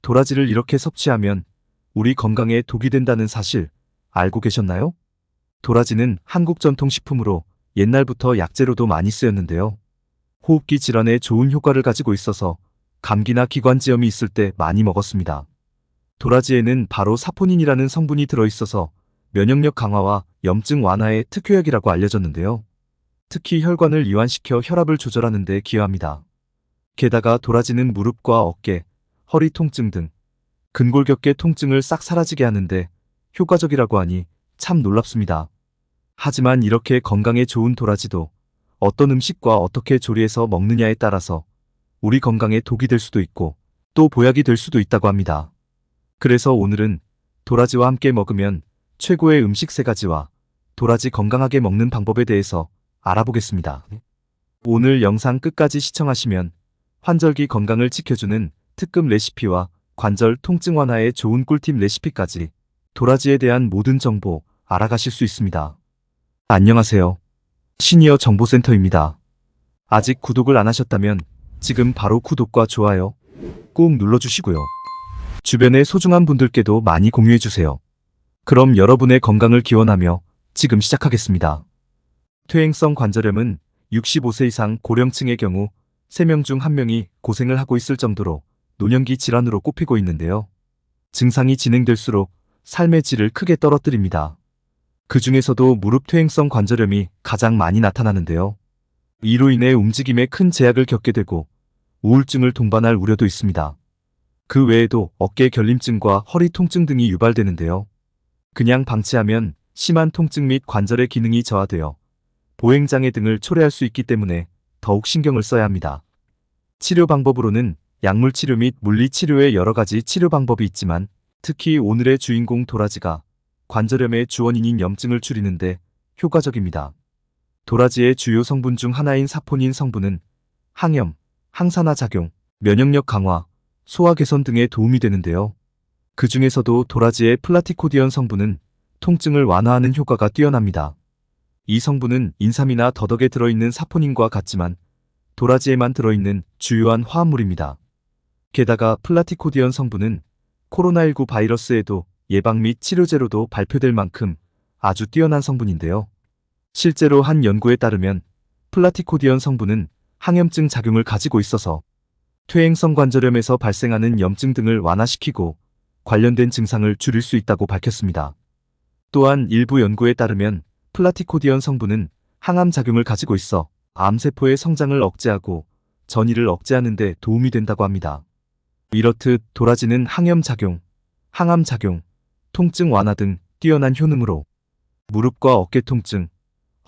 도라지를 이렇게 섭취하면 우리 건강에 독이 된다는 사실 알고 계셨나요? 도라지는 한국 전통식품으로 옛날부터 약재로도 많이 쓰였는데요. 호흡기 질환에 좋은 효과를 가지고 있어서 감기나 기관지염이 있을 때 많이 먹었습니다. 도라지에는 바로 사포닌이라는 성분이 들어있어서 면역력 강화와 염증 완화의 특효약이라고 알려졌는데요. 특히 혈관을 이완시켜 혈압을 조절하는 데 기여합니다. 게다가 도라지는 무릎과 어깨, 허리 통증 등 근골격계 통증을 싹 사라지게 하는데 효과적이라고 하니 참 놀랍습니다. 하지만 이렇게 건강에 좋은 도라지도 어떤 음식과 어떻게 조리해서 먹느냐에 따라서 우리 건강에 독이 될 수도 있고 또 보약이 될 수도 있다고 합니다. 그래서 오늘은 도라지와 함께 먹으면 최고의 음식 3가지와 도라지 건강하게 먹는 방법에 대해서 알아보겠습니다. 오늘 영상 끝까지 시청하시면 환절기 건강을 지켜주는 특급 레시피와 관절 통증 완화에 좋은 꿀팁 레시피까지 도라지에 대한 모든 정보 알아가실 수 있습니다. 안녕하세요. 시니어 정보센터입니다. 아직 구독을 안 하셨다면 지금 바로 구독과 좋아요 꾹 눌러주시고요. 주변의 소중한 분들께도 많이 공유해주세요. 그럼 여러분의 건강을 기원하며 지금 시작하겠습니다. 퇴행성 관절염은 65세 이상 고령층의 경우 3명 중 1명이 고생을 하고 있을 정도로 노년기 질환으로 꼽히고 있는데요. 증상이 진행될수록 삶의 질을 크게 떨어뜨립니다. 그 중에서도 무릎 퇴행성 관절염이 가장 많이 나타나는데요. 이로 인해 움직임에 큰 제약을 겪게 되고 우울증을 동반할 우려도 있습니다. 그 외에도 어깨 결림증과 허리 통증 등이 유발되는데요. 그냥 방치하면 심한 통증 및 관절의 기능이 저하되어 보행장애 등을 초래할 수 있기 때문에 더욱 신경을 써야 합니다. 치료 방법으로는 약물치료 및 물리치료의 여러 가지 치료 방법이 있지만 특히 오늘의 주인공 도라지가 관절염의 주원인인 염증을 줄이는데 효과적입니다. 도라지의 주요 성분 중 하나인 사포닌 성분은 항염, 항산화 작용, 면역력 강화, 소화 개선 등에 도움이 되는데요. 그 중에서도 도라지의 플라티코디언 성분은 통증을 완화하는 효과가 뛰어납니다. 이 성분은 인삼이나 더덕에 들어있는 사포닌과 같지만 도라지에만 들어있는 주요한 화합물입니다. 게다가 플라티코디언 성분은 코로나19 바이러스에도 예방 및 치료제로도 발표될 만큼 아주 뛰어난 성분인데요. 실제로 한 연구에 따르면 플라티코디언 성분은 항염증 작용을 가지고 있어서 퇴행성 관절염에서 발생하는 염증 등을 완화시키고 관련된 증상을 줄일 수 있다고 밝혔습니다. 또한 일부 연구에 따르면 플라티코디언 성분은 항암 작용을 가지고 있어 암세포의 성장을 억제하고 전이를 억제하는 데 도움이 된다고 합니다. 이렇듯 도라지는 항염 작용, 항암 작용, 통증 완화 등 뛰어난 효능으로 무릎과 어깨 통증,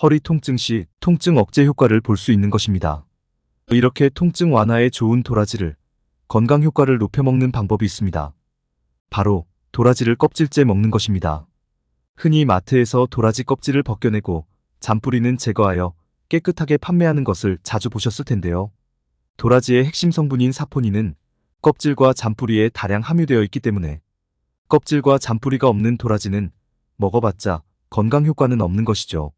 허리 통증 시 통증 억제 효과를 볼 수 있는 것입니다. 이렇게 통증 완화에 좋은 도라지를 건강 효과를 높여 먹는 방법이 있습니다. 바로 도라지를 껍질째 먹는 것입니다. 흔히 마트에서 도라지 껍질을 벗겨내고 잔뿌리는 제거하여 깨끗하게 판매하는 것을 자주 보셨을 텐데요. 도라지의 핵심 성분인 사포닌은 껍질과 잔뿌리에 다량 함유되어 있기 때문에 껍질과 잔뿌리가 없는 도라지는 먹어봤자 건강 효과는 없는 것이죠.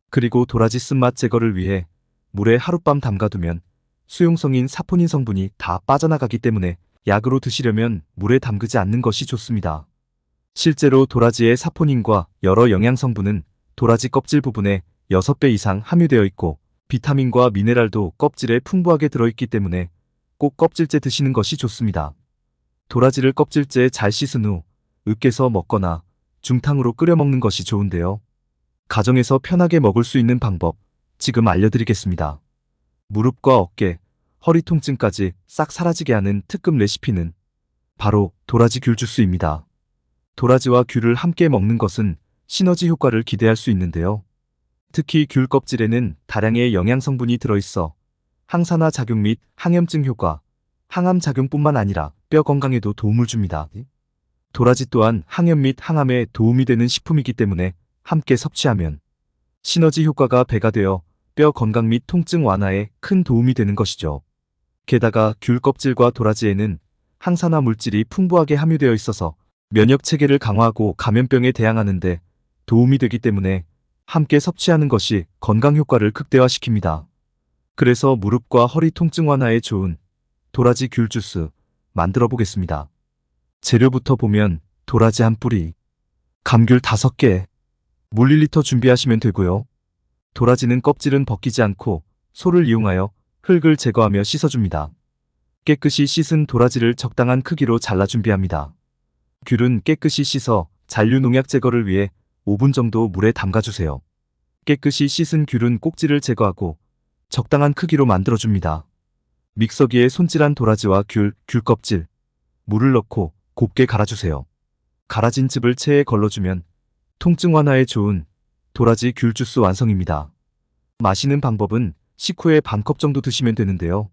그리고 도라지 쓴맛 제거를 위해 물에 하룻밤 담가두면 수용성인 사포닌 성분이 다 빠져나가기 때문에 약으로 드시려면 물에 담그지 않는 것이 좋습니다. 실제로 도라지의 사포닌과 여러 영양 성분은 도라지 껍질 부분에 6배 이상 함유되어 있고 비타민과 미네랄도 껍질에 풍부하게 들어있기 때문에 꼭 껍질째 드시는 것이 좋습니다. 도라지를 껍질째 잘 씻은 후 으깨서 먹거나 중탕으로 끓여 먹는 것이 좋은데요. 가정에서 편하게 먹을 수 있는 방법 지금 알려드리겠습니다. 무릎과 어깨, 허리 통증까지 싹 사라지게 하는 특급 레시피는 바로 도라지 귤 주스입니다. 도라지와 귤을 함께 먹는 것은 시너지 효과를 기대할 수 있는데요. 특히 귤 껍질에는 다량의 영양 성분이 들어있어 항산화 작용 및 항염증 효과, 항암 작용뿐만 아니라 뼈 건강에도 도움을 줍니다. 도라지 또한 항염 및 항암에 도움이 되는 식품이기 때문에 함께 섭취하면 시너지 효과가 배가 되어 뼈 건강 및 통증 완화에 큰 도움이 되는 것이죠. 게다가 귤 껍질과 도라지에는 항산화 물질이 풍부하게 함유되어 있어서 면역 체계를 강화하고 감염병에 대항하는 데 도움이 되기 때문에 함께 섭취하는 것이 건강 효과를 극대화시킵니다. 그래서 무릎과 허리 통증 완화에 좋은 도라지 귤 주스 만들어 보겠습니다. 재료부터 보면 도라지 한 뿌리, 감귤 5개, 물 1리터 준비하시면 되고요. 도라지는 껍질은 벗기지 않고 소를 이용하여 흙을 제거하며 씻어줍니다. 깨끗이 씻은 도라지를 적당한 크기로 잘라 준비합니다. 귤은 깨끗이 씻어 잔류 농약 제거를 위해 5분 정도 물에 담가주세요. 깨끗이 씻은 귤은 꼭지를 제거하고 적당한 크기로 만들어줍니다. 믹서기에 손질한 도라지와 귤 껍질, 물을 넣고 곱게 갈아주세요. 갈아진 즙을 체에 걸러주면 통증 완화에 좋은 도라지 귤 주스 완성입니다. 마시는 방법은 식후에 반컵 정도 드시면 되는데요.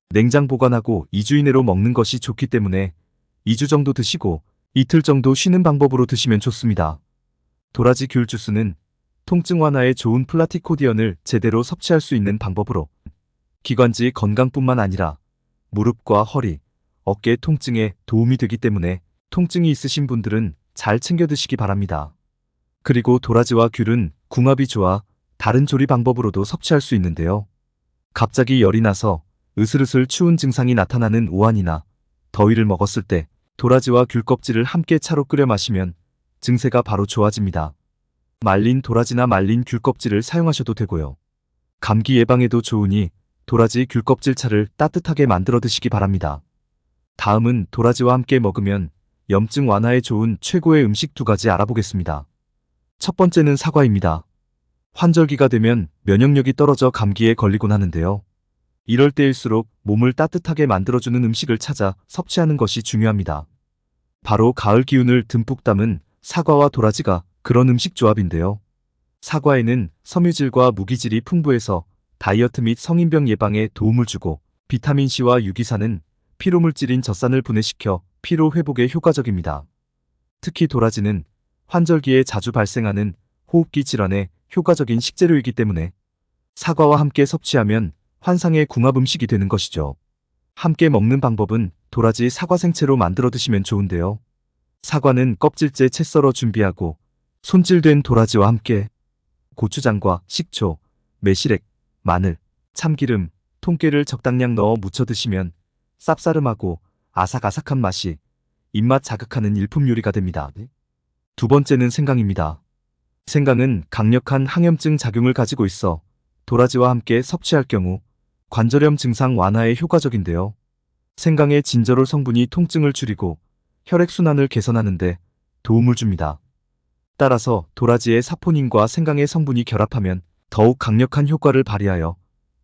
냉장 보관하고 2주 이내로 먹는 것이 좋기 때문에 2주 정도 드시고 이틀 정도 쉬는 방법으로 드시면 좋습니다. 도라지 귤 주스는 통증 완화에 좋은 플라티코디언을 제대로 섭취할 수 있는 방법으로 기관지 건강뿐만 아니라 무릎과 허리, 어깨 통증에 도움이 되기 때문에 통증이 있으신 분들은 잘 챙겨 드시기 바랍니다. 그리고 도라지와 귤은 궁합이 좋아 다른 조리 방법으로도 섭취할 수 있는데요. 갑자기 열이 나서 으슬으슬 추운 증상이 나타나는 오한이나 더위를 먹었을 때 도라지와 귤 껍질을 함께 차로 끓여 마시면 증세가 바로 좋아집니다. 말린 도라지나 말린 귤 껍질을 사용하셔도 되고요. 감기 예방에도 좋으니 도라지 귤 껍질 차를 따뜻하게 만들어 드시기 바랍니다. 다음은 도라지와 함께 먹으면 염증 완화에 좋은 최고의 음식 2가지 알아보겠습니다. 첫 번째는 사과입니다. 환절기가 되면 면역력이 떨어져 감기에 걸리곤 하는데요. 이럴 때일수록 몸을 따뜻하게 만들어주는 음식을 찾아 섭취하는 것이 중요합니다. 바로 가을 기운을 듬뿍 담은 사과와 도라지가 그런 음식 조합인데요. 사과에는 섬유질과 무기질이 풍부해서 다이어트 및 성인병 예방에 도움을 주고 비타민C와 유기산은 피로물질인 젖산을 분해시켜 피로 회복에 효과적입니다. 특히 도라지는 환절기에 자주 발생하는 호흡기 질환에 효과적인 식재료이기 때문에 사과와 함께 섭취하면 환상의 궁합 음식이 되는 것이죠. 함께 먹는 방법은 도라지 사과 생채로 만들어 드시면 좋은데요. 사과는 껍질째 채 썰어 준비하고 손질된 도라지와 함께 고추장과 식초, 매실액, 마늘, 참기름, 통깨를 적당량 넣어 무쳐 드시면 쌉싸름하고 아삭아삭한 맛이 입맛 자극하는 일품 요리가 됩니다. 두 번째는 생강입니다. 생강은 강력한 항염증 작용을 가지고 있어 도라지와 함께 섭취할 경우 관절염 증상 완화에 효과적인데요. 생강의 진저롤 성분이 통증을 줄이고 혈액순환을 개선하는 데 도움을 줍니다. 따라서 도라지의 사포닌과 생강의 성분이 결합하면 더욱 강력한 효과를 발휘하여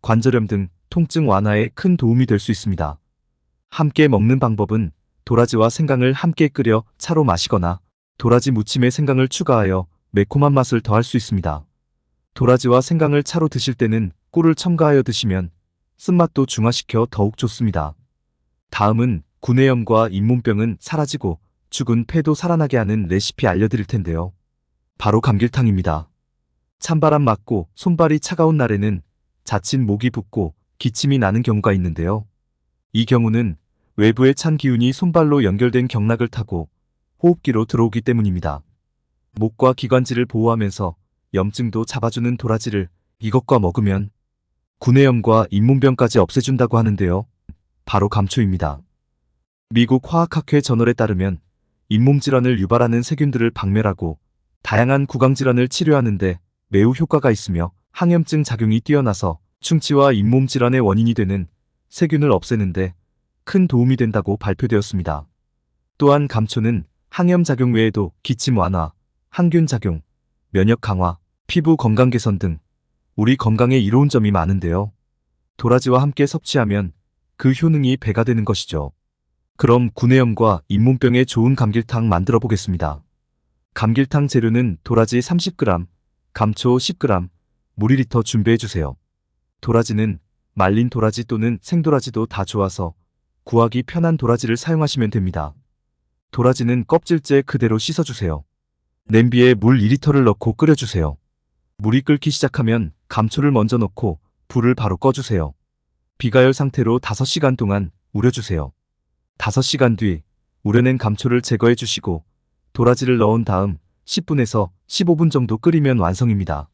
관절염 등 통증 완화에 큰 도움이 될 수 있습니다. 함께 먹는 방법은 도라지와 생강을 함께 끓여 차로 마시거나 도라지 무침에 생강을 추가하여 매콤한 맛을 더할 수 있습니다. 도라지와 생강을 차로 드실 때는 꿀을 첨가하여 드시면 쓴맛도 중화시켜 더욱 좋습니다. 다음은 구내염과 잇몸병은 사라지고 죽은 폐도 살아나게 하는 레시피 알려드릴 텐데요. 바로 감길탕입니다. 찬바람 맞고 손발이 차가운 날에는 자칫 목이 붓고 기침이 나는 경우가 있는데요. 이 경우는 외부의 찬 기운이 손발로 연결된 경락을 타고 호흡기로 들어오기 때문입니다. 목과 기관지를 보호하면서 염증도 잡아주는 도라지를 이것과 먹으면 구내염과 잇몸병까지 없애준다고 하는데요. 바로 감초입니다. 미국 화학학회 저널에 따르면 잇몸 질환을 유발하는 세균들을 박멸하고 다양한 구강 질환을 치료하는 데 매우 효과가 있으며 항염증 작용이 뛰어나서 충치와 잇몸 질환의 원인이 되는 세균을 없애는 데 큰 도움이 된다고 발표되었습니다. 또한 감초는 항염 작용 외에도 기침 완화, 항균 작용, 면역 강화, 피부 건강 개선 등 우리 건강에 이로운 점이 많은데요. 도라지와 함께 섭취하면 그 효능이 배가 되는 것이죠. 그럼 구내염과 잇몸병에 좋은 감길탕 만들어 보겠습니다. 감길탕 재료는 도라지 30g, 감초 10g, 물 2리터 준비해 주세요. 도라지는 말린 도라지 또는 생도라지도 다 좋아서 구하기 편한 도라지를 사용하시면 됩니다. 도라지는 껍질째 그대로 씻어주세요. 냄비에 물 2리터를 넣고 끓여주세요. 물이 끓기 시작하면 감초를 먼저 넣고 불을 바로 꺼주세요. 비가열 상태로 5시간 동안 우려주세요. 5시간 뒤 우려낸 감초를 제거해 주시고 도라지를 넣은 다음 10분에서 15분 정도 끓이면 완성입니다.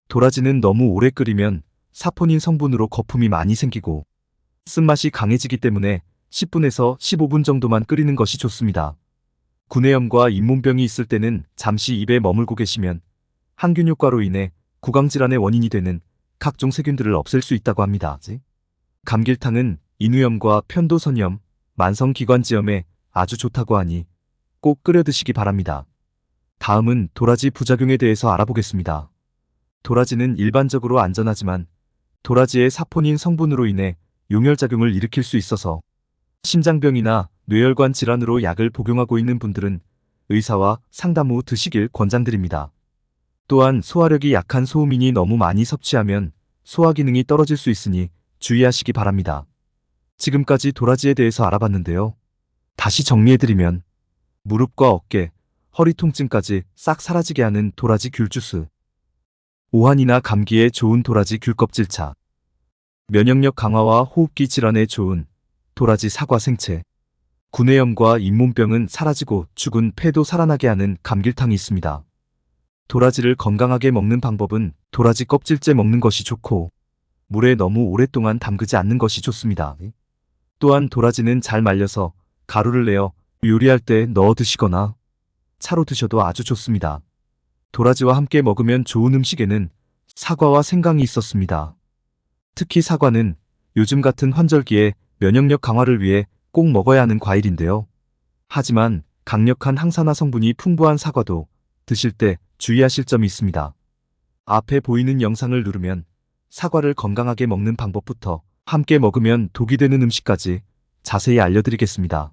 도라지는 너무 오래 끓이면 사포닌 성분으로 거품이 많이 생기고 쓴맛이 강해지기 때문에 10분에서 15분 정도만 끓이는 것이 좋습니다. 구내염과 잇몸병이 있을 때는 잠시 입에 머물고 계시면 항균 효과로 인해 구강질환의 원인이 되는 각종 세균들을 없앨 수 있다고 합니다. 감길탕은 인후염과 편도선염, 만성기관지염에 아주 좋다고 하니 꼭 끓여 드시기 바랍니다. 다음은 도라지 부작용에 대해서 알아보겠습니다. 도라지는 일반적으로 안전하지만 도라지의 사포닌 성분으로 인해 용혈작용을 일으킬 수 있어서 심장병이나 뇌혈관 질환으로 약을 복용하고 있는 분들은 의사와 상담 후 드시길 권장드립니다. 또한 소화력이 약한 소음인이 너무 많이 섭취하면 소화 기능이 떨어질 수 있으니 주의하시기 바랍니다. 지금까지 도라지에 대해서 알아봤는데요. 다시 정리해드리면 무릎과 어깨, 허리 통증까지 싹 사라지게 하는 도라지 귤 주스, 오한이나 감기에 좋은 도라지 귤 껍질차, 면역력 강화와 호흡기 질환에 좋은 도라지 사과 생채, 구내염과 잇몸병은 사라지고 죽은 폐도 살아나게 하는 감길탕이 있습니다. 도라지를 건강하게 먹는 방법은 도라지 껍질째 먹는 것이 좋고 물에 너무 오랫동안 담그지 않는 것이 좋습니다. 또한 도라지는 잘 말려서 가루를 내어 요리할 때 넣어 드시거나 차로 드셔도 아주 좋습니다. 도라지와 함께 먹으면 좋은 음식에는 사과와 생강이 있었습니다. 특히 사과는 요즘 같은 환절기에 면역력 강화를 위해 꼭 먹어야 하는 과일인데요. 하지만 강력한 항산화 성분이 풍부한 사과도 드실 때 주의하실 점이 있습니다. 앞에 보이는 영상을 누르면 사과를 건강하게 먹는 방법부터 함께 먹으면 독이 되는 음식까지 자세히 알려드리겠습니다.